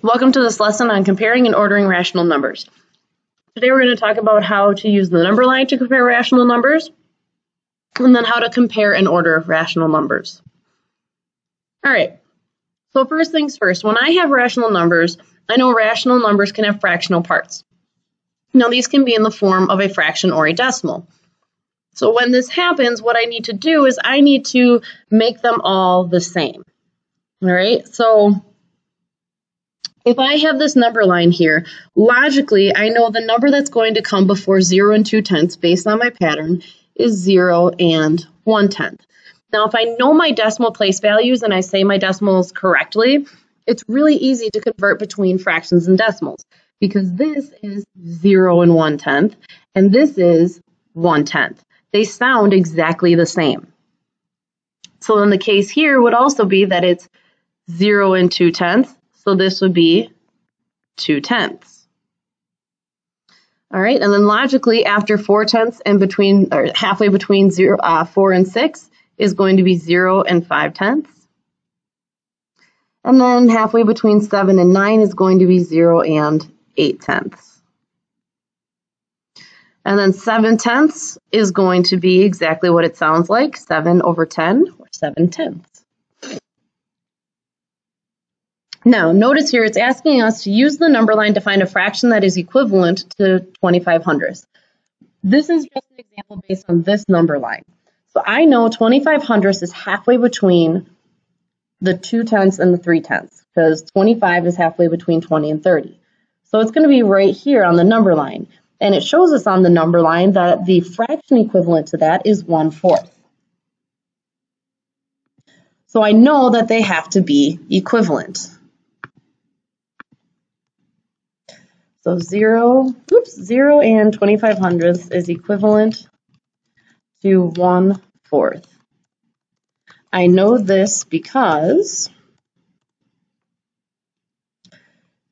Welcome to this lesson on comparing and ordering rational numbers. Today we're going to talk about how to use the number line to compare rational numbers, and then how to compare and order rational numbers. All right, so first things first, when I have rational numbers, I know rational numbers can have fractional parts. Now these can be in the form of a fraction or a decimal. So when this happens, what I need to do is I need to make them all the same. All right, so if I have this number line here, logically, I know the number that's going to come before 0 and 2/10 based on my pattern is 0 and 1/10. Now, if I know my decimal place values and I say my decimals correctly, it's really easy to convert between fractions and decimals because this is 0 and 1/10 and this is 1/10. They sound exactly the same. So in the case here would also be that it's 0 and 2/10. So this would be 2/10. All right, and then logically after 4/10 and between, or halfway between 4 and 6 is going to be 0 and 5/10. And then halfway between 7 and 9 is going to be 0 and 8/10. And then 7/10 is going to be exactly what it sounds like, 7 over 10, or 7/10. Now, notice here it's asking us to use the number line to find a fraction that is equivalent to 25/100. This is just an example based on this number line. So I know 25/100 is halfway between the 2/10 and the 3/10 because 25 is halfway between 20 and 30. So it's going to be right here on the number line. And it shows us on the number line that the fraction equivalent to that is 1/4. So I know that they have to be equivalent. So 0 and 25/100 is equivalent to 1/4. I know this because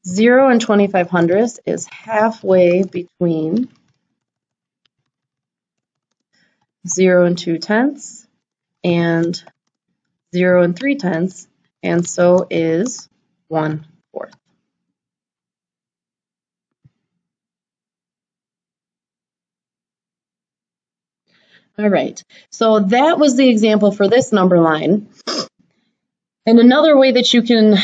0 and 25/100 is halfway between 0 and 2/10 and 0 and 3/10, and so is 1/4. All right, so that was the example for this number line. And another way that you can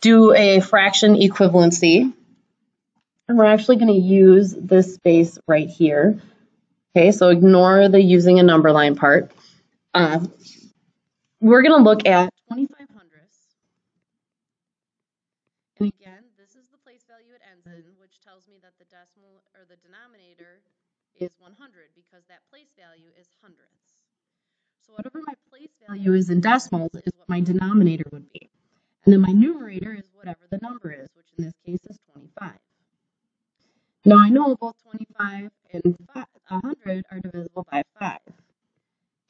do a fraction equivalency, and we're actually going to use this space right here. Okay, so ignore the using a number line part. We're going to look at 25/100. And again, this is the place value it ends in, which tells me that the decimal or the denominator is 100 because that place value is hundredths. So whatever my place value is in decimals is what my denominator would be. And then my numerator is whatever the number is, which in this case is 25. Now I know both 25 and 100 are divisible by 5.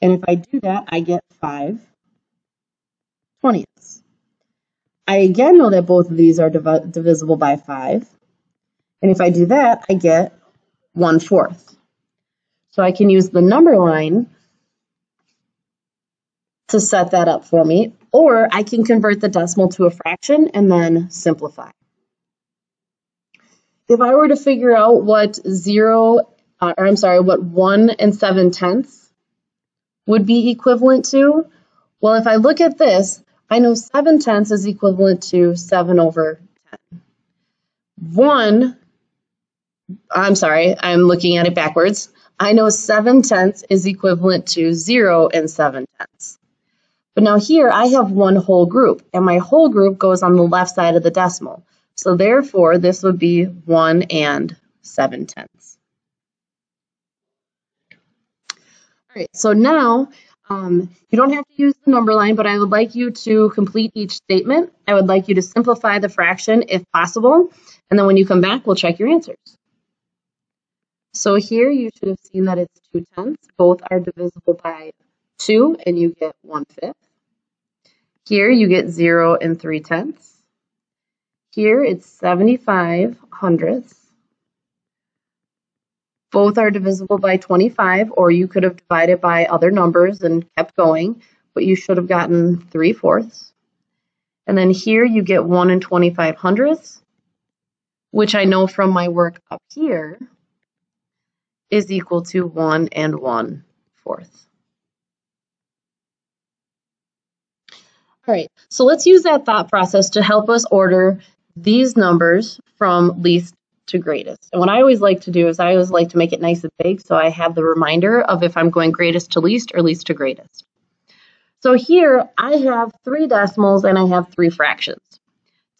And if I do that, I get 5/20ths. I again know that both of these are divisible by 5. And if I do that, I get 1/4. So I can use the number line to set that up for me, or I can convert the decimal to a fraction and then simplify. If I were to figure out what 1 and 7/10 would be equivalent to, well, if I look at this, I know 7/10 is equivalent to 7 over 10. I'm looking at it backwards. I know 7/10 is equivalent to 0 and 7/10. But now here I have one whole group, and my whole group goes on the left side of the decimal. So therefore, this would be 1 and 7/10. All right, so now you don't have to use the number line, but I would like you to complete each statement. I would like you to simplify the fraction if possible, and then when you come back, we'll check your answers. So here you should have seen that it's 2/10. Both are divisible by 2, and you get 1/5. Here you get 0 and 3/10. Here it's 75/100. Both are divisible by 25, or you could have divided by other numbers and kept going, but you should have gotten 3/4. And then here you get 1 and 25 hundredths, which I know from my work up here is equal to 1 and 1/4. All right, so let's use that thought process to help us order these numbers from least to greatest. And what I always like to do is I always like to make it nice and big so I have the reminder of if I'm going greatest to least or least to greatest. So here I have 3 decimals and I have 3 fractions.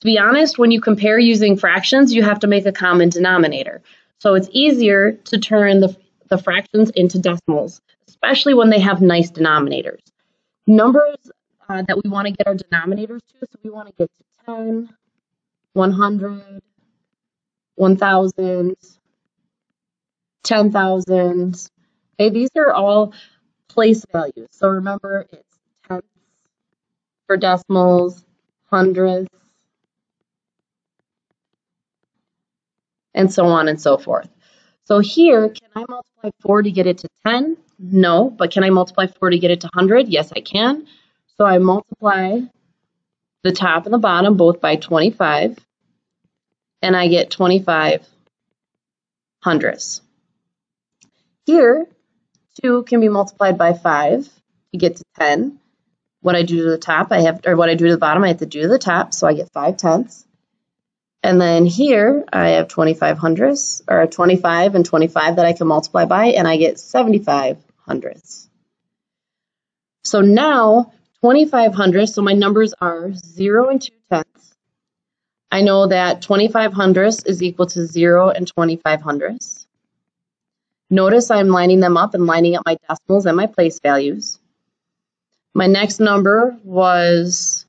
To be honest, when you compare using fractions, you have to make a common denominator. So it's easier to turn the fractions into decimals, especially when they have nice denominators. Numbers that we want to get our denominators to, so we want to get to 10, 100, 1,000, 10,000. Okay, these are all place values. So remember, it's tenths for decimals, hundredths, and so on and so forth. So here, can I multiply 4 to get it to 10? No, but can I multiply 4 to get it to 100? Yes, I can. So I multiply the top and the bottom both by 25, and I get 25 hundredths. Here, 2 can be multiplied by 5 to get to 10. What I do to the top, what I do to the bottom, I have to do to the top, so I get 5 tenths. And then here, I have 25 hundredths, or 25 and 25 that I can multiply by, and I get 75 hundredths. So now, 25 hundredths, so my numbers are 0 and 2 tenths. I know that 25 hundredths is equal to 0 and 25 hundredths. Notice I'm lining them up and lining up my decimals and my place values. My next number was,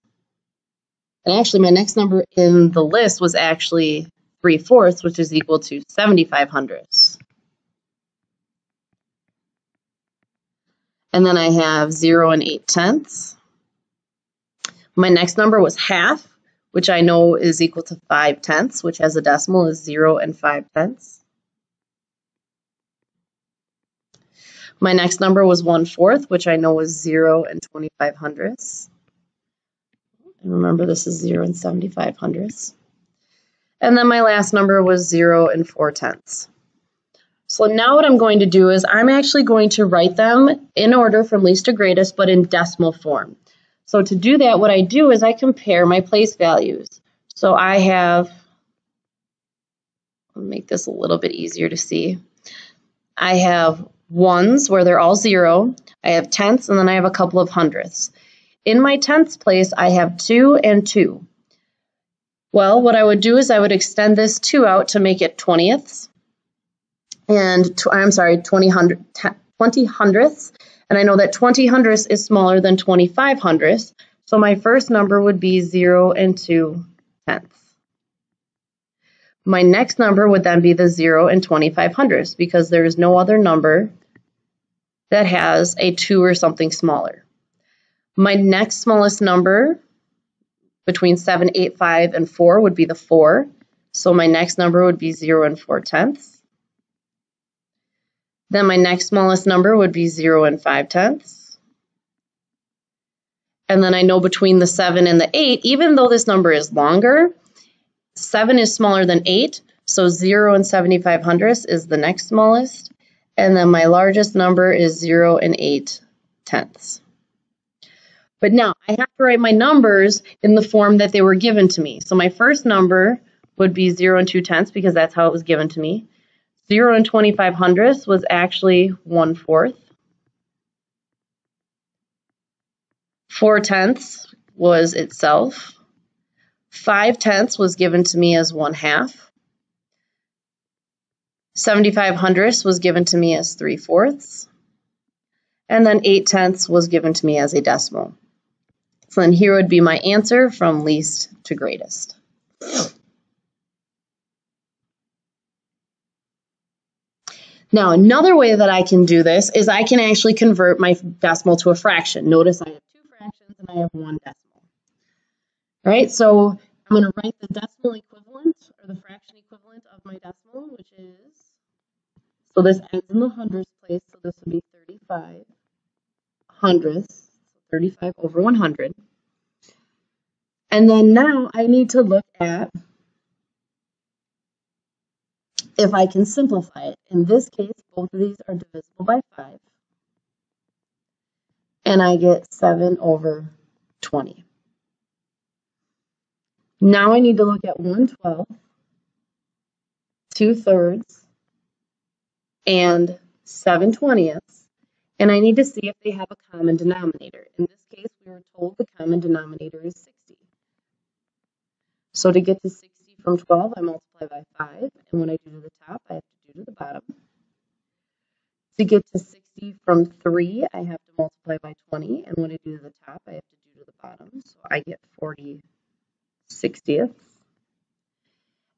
and actually my next number in the list was actually 3/4, which is equal to 75 hundredths. And then I have 0 and 8 tenths. My next number was half, which I know is equal to 5 tenths, which as a decimal is 0 and 5 tenths. My next number was 1/4, which I know was 0 and 25 hundredths. And remember, this is 0 and 75 hundredths. And then my last number was 0 and 4 tenths. So now what I'm going to do is I'm actually going to write them in order from least to greatest, but in decimal form. So to do that, what I do is I compare my place values. So I have, I'll make this a little bit easier to see. I have ones where they're all 0. I have tenths, and then I have a couple of hundredths. In my tenths place, I have 2 and 2. Well, what I would do is I would extend this 2 out to make it 20ths. And 20 hundredths. And I know that 20 hundredths is smaller than 25 hundredths. So my first number would be 0 and 2 tenths. My next number would then be the 0 and 25 hundredths because there is no other number that has a 2 or something smaller. My next smallest number between 7, 8, 5, and 4 would be the 4. So my next number would be 0 and 4 tenths. Then my next smallest number would be 0 and 5 tenths. And then I know between the 7 and the 8, even though this number is longer, 7 is smaller than 8, so 0 and 75 hundredths is the next smallest. And then my largest number is 0 and 8 tenths. But now I have to write my numbers in the form that they were given to me. So my first number would be 0 and 2 tenths because that's how it was given to me. 0 and 25 hundredths was actually 1/4. 4 tenths was itself. 5 tenths was given to me as 1/2. 75 hundredths was given to me as 3/4. And then 8 tenths was given to me as a decimal. So then here would be my answer from least to greatest. Now, another way that I can do this is I can actually convert my decimal to a fraction. Notice I have 2 fractions and I have 1 decimal. All right, so I'm going to write the decimal equivalent or the fraction equivalent of my decimal, which is, so this ends in the hundredths place, so this would be 35 hundredths, 35 over 100. And then now I need to look at if I can simplify it. In this case, both of these are divisible by 5. And I get 7 over 20. Now I need to look at 1/12, 2/3, and 7/20, and I need to see if they have a common denominator. In this case, we were told the common denominator is 60. So to get to 60 from 12, I multiply by 5, and when I do to the top, I have to do to the bottom. To get to 60 from 3, I have to multiply by 20, and when I do to the top, I have to do to the bottom. So I get 40/60.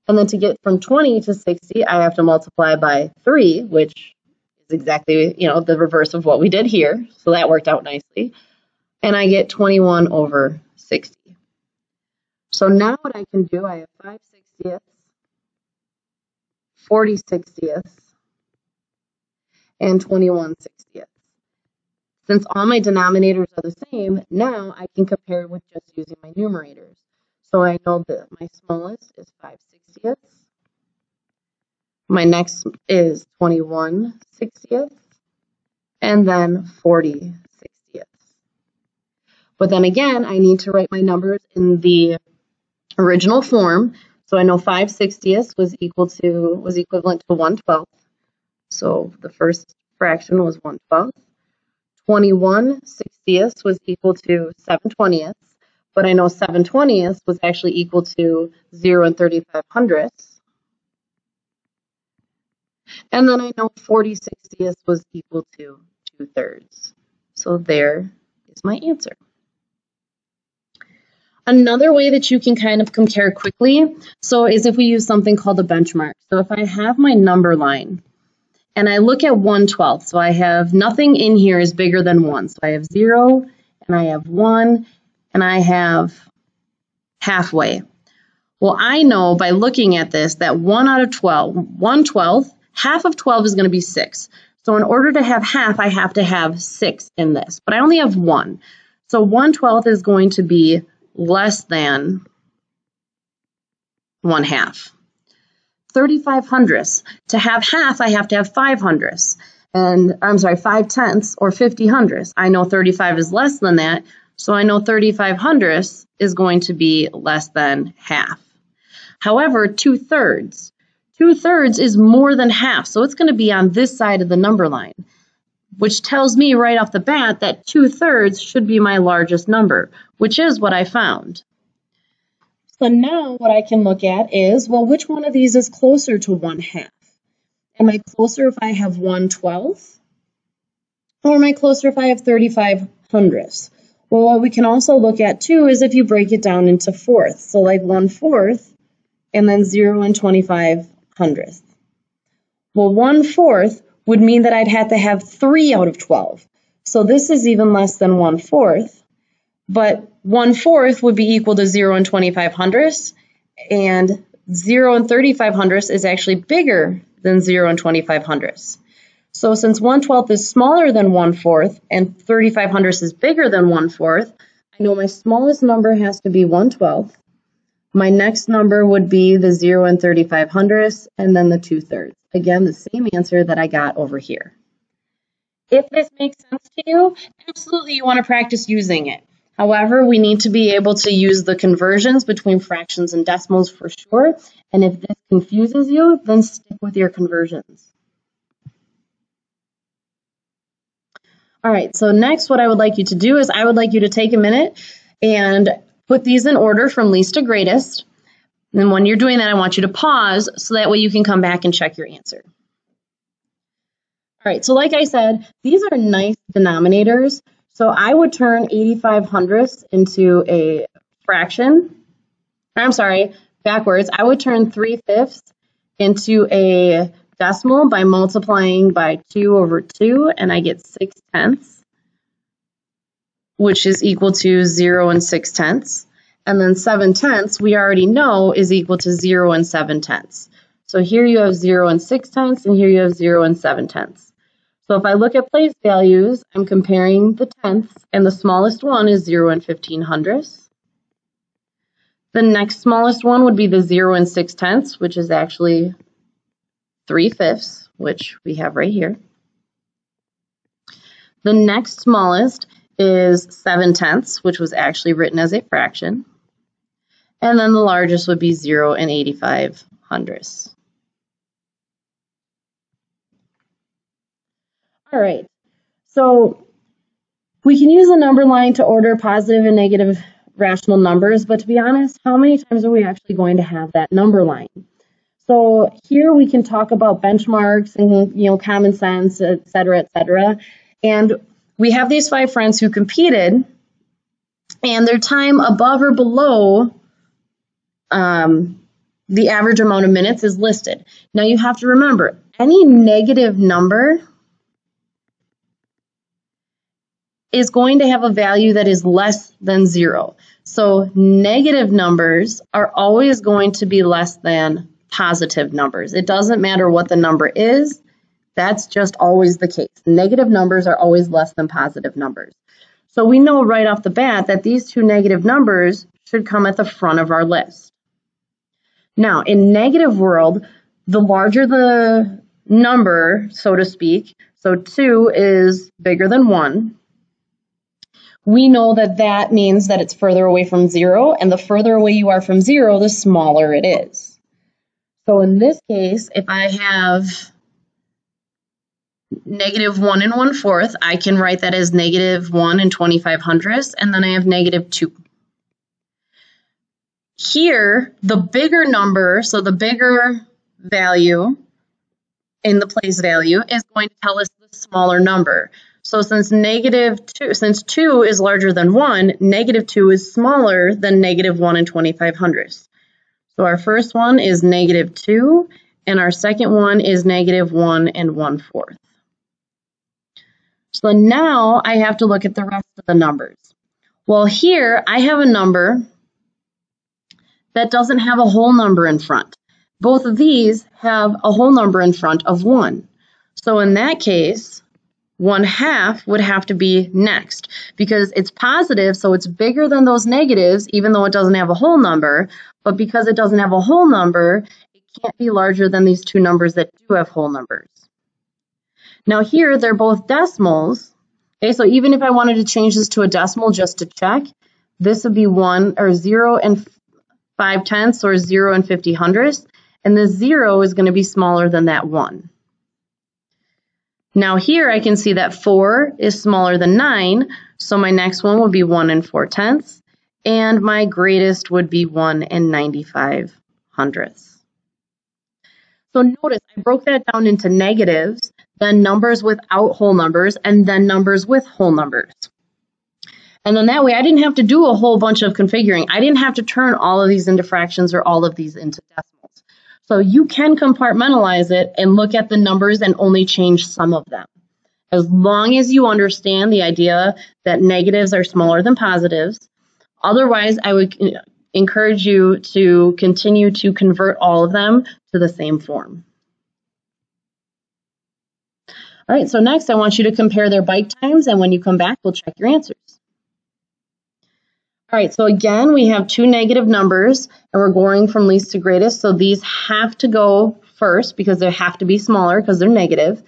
And then to get from 20 to 60, I have to multiply by 3, which is exactly, the reverse of what we did here. So that worked out nicely. And I get 21 over 60. So now what I can do, I have 5/60, 40/60, and 21/60. Since all my denominators are the same, now I can compare with just using my numerators. So I know that my smallest is 5/60. My next is 21/60, and then 40/60. But then again, I need to write my numbers in the original form. So I know 5/60 was equivalent to 1/12. So the first fraction was 1/12. 21/60 was equal to 7/20, but I know 7/20 was actually equal to 0 and 35/100. And then I know 40/60 was equal to 2/3. So there is my answer. Another way that you can kind of compare quickly, is if we use something called a benchmark. So if I have my number line and I look at 1/12, so I have nothing in here is bigger than 1. So I have 0, and I have 1, and I have halfway. Well, I know by looking at this that 1/12, half of 12 is going to be 6. So in order to have half, I have to have 6 in this, but I only have 1. So 1/12 is going to be less than 1/2. 35/100. To have half, I have to have 5/100. And 5/10 or 50/100. I know 35 is less than that, so I know 35/100 is going to be less than half. However, 2/3. 2/3 is more than half, so it's going to be on this side of the number line, which tells me right off the bat that 2/3 should be my largest number, which is what I found. So now what I can look at is, well, which one of these is closer to 1/2? Am I closer if I have 1/12? Or am I closer if I have 35/100? Well, what we can also look at too is if you break it down into fourths. So like 1/4 and then 0 and 25/100. Well, 1/4 would mean that I'd have to have 3 out of 12. So this is even less than 1/4. But 1/4 would be equal to 0 and 25/100, and 0 and 35/100 is actually bigger than 0 and 25/100. So since 1/12 is smaller than 1/4 and 35/100 is bigger than 1/4, I know my smallest number has to be 1/12. My next number would be the 0 and 35/100, and then the 2/3. Again, the same answer that I got over here. If this makes sense to you, absolutely you want to practice using it. However, we need to be able to use the conversions between fractions and decimals for sure. And if this confuses you, then stick with your conversions. All right, so next what I would like you to do is I would like you to take a minute and put these in order from least to greatest. And when you're doing that, I want you to pause so that way you can come back and check your answer. All right, so like I said, these are nice denominators. So I would turn 85/100 into a fraction. I'm sorry, backwards. I would turn 3/5 into a decimal by multiplying by 2 over 2, and I get 6/10, which is equal to 0 and 6/10. And then 7/10 we already know is equal to 0 and 7/10. So here you have 0 and 6/10, and here you have 0 and 7/10. So if I look at place values, I'm comparing the tenths, and the smallest one is 0 and 15/100. The next smallest one would be the 0 and 6/10, which is actually 3/5, which we have right here. The next smallest is 7/10, which was actually written as a fraction. And then the largest would be 0 and 85/100. All right, so we can use a number line to order positive and negative rational numbers, but to be honest, how many times are we actually going to have that number line? So here we can talk about benchmarks and common sense, et cetera, et cetera. And we have these 5 friends who competed, and their time above or below the average amount of minutes is listed. Now you have to remember, any negative number is going to have a value that is less than 0. So negative numbers are always going to be less than positive numbers. It doesn't matter what the number is, that's just always the case. Negative numbers are always less than positive numbers. So we know right off the bat that these 2 negative numbers should come at the front of our list. Now, in negative world, the larger the number, so to speak, so 2 is bigger than 1, we know that that means that it's further away from 0, and the further away you are from 0, the smaller it is. So in this case, if I have negative 1 and 1/4, I can write that as negative 1 and 25/100, and then I have negative 2. Here, the bigger number, so the bigger value in the place value is going to tell us the smaller number. So since 2 is larger than 1, negative 2 is smaller than negative 1 and 25/100. So our first one is negative 2, and our second one is negative 1 and 1/4. So now I have to look at the rest of the numbers. Well, here I have a number that doesn't have a whole number in front. Both of these have a whole number in front of 1. So in that case, 1/2 would have to be next because it's positive, so it's bigger than those negatives, even though it doesn't have a whole number. But because it doesn't have a whole number, it can't be larger than these 2 numbers that do have whole numbers. Now here, they're both decimals. Okay, so even if I wanted to change this to a decimal just to check, this would be 0 and 5/10 or 0 and 50/100, and the 0 is going to be smaller than that 1. Now here I can see that 4 is smaller than 9, so my next one will be 1 and 4/10, and my greatest would be 1 and 95/100. So notice I broke that down into negatives, then numbers without whole numbers, and then numbers with whole numbers. And then that way I didn't have to do a whole bunch of configuring. I didn't have to turn all of these into fractions or all of these into decimals. So you can compartmentalize it and look at the numbers and only change some of them. As long as you understand the idea that negatives are smaller than positives. Otherwise, I would encourage you to continue to convert all of them to the same form. All right, so next I want you to compare their bike times, and when you come back, we'll check your answers. All right, so again, we have 2 negative numbers, and we're going from least to greatest, so these have to go first because they have to be smaller because they're negative.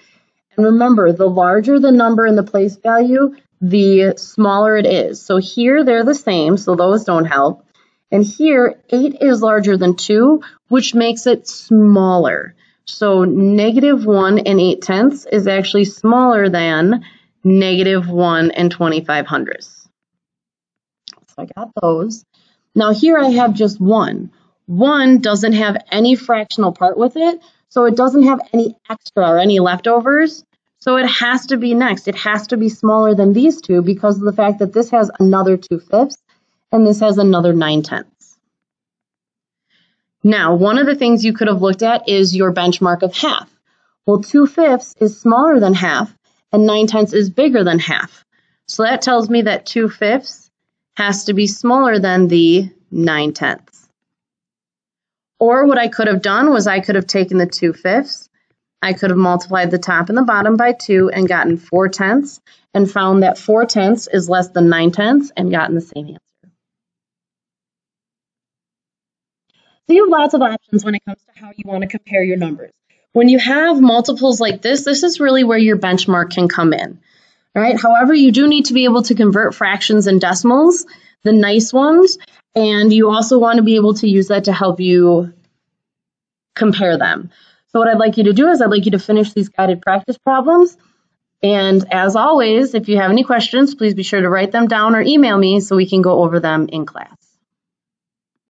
And remember, the larger the number in the place value, the smaller it is. So here they're the same, so those don't help. And here, 8 is larger than 2, which makes it smaller. So negative 1 and 8/10 is actually smaller than negative 1 and 25/100. So I got those. Now here I have just 1. 1 doesn't have any fractional part with it, so it doesn't have any extra or any leftovers. So it has to be next. It has to be smaller than these 2 because of the fact that this has another 2/5 and this has another 9/10. Now, one of the things you could have looked at is your benchmark of half. Well, 2/5 is smaller than half and 9/10 is bigger than half. So that tells me that 2/5 has to be smaller than the 9/10. Or what I could have done was I could have taken the 2/5, I could have multiplied the top and the bottom by 2 and gotten 4/10 and found that 4/10 is less than 9/10 and gotten the same answer. So you have lots of options when it comes to how you want to compare your numbers. When you have multiples like this is really where your benchmark can come in. All right. However, you do need to be able to convert fractions and decimals, the nice ones, and you also want to be able to use that to help you compare them. So what I'd like you to do is I'd like you to finish these guided practice problems. And as always, if you have any questions, please be sure to write them down or email me so we can go over them in class.